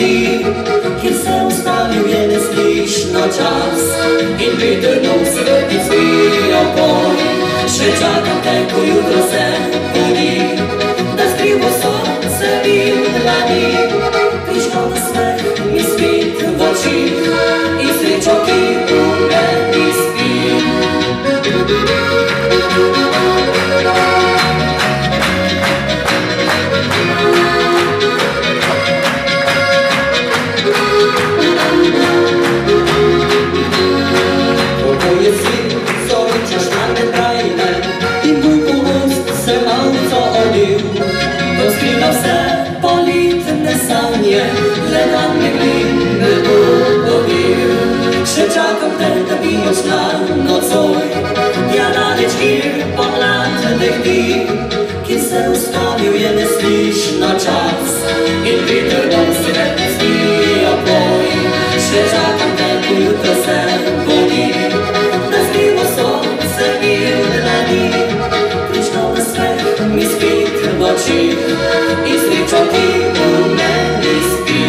sledi, kjer se ustavil je neslišno čas in veter dom sveti cvijo boj. Še čakam te, ko jutro se budi, da skrivo sonce bil dlani, prišlo na smeh mi spit v oči in srečo, ki v meni spi. Vse politne sanje, gledam meglin bo pobil. Še čakam te, da bi odšla nocoj, ja daleč, kjer pomlad dehti, kjer se ustavil je neslišno čas in veter dom sveti zvijo boj. Še čakam te, ko jutro se budi, da skrivo sonce bil dlani, prišlo na smeh mi spit v oči in srečo, ki v meni spi.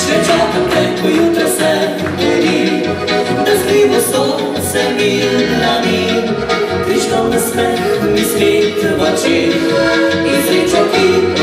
Še čakam te, ko jutro se budi, da skrivo sonce bil dlani, prišlo na smeh mi spit v oči in srečo, ki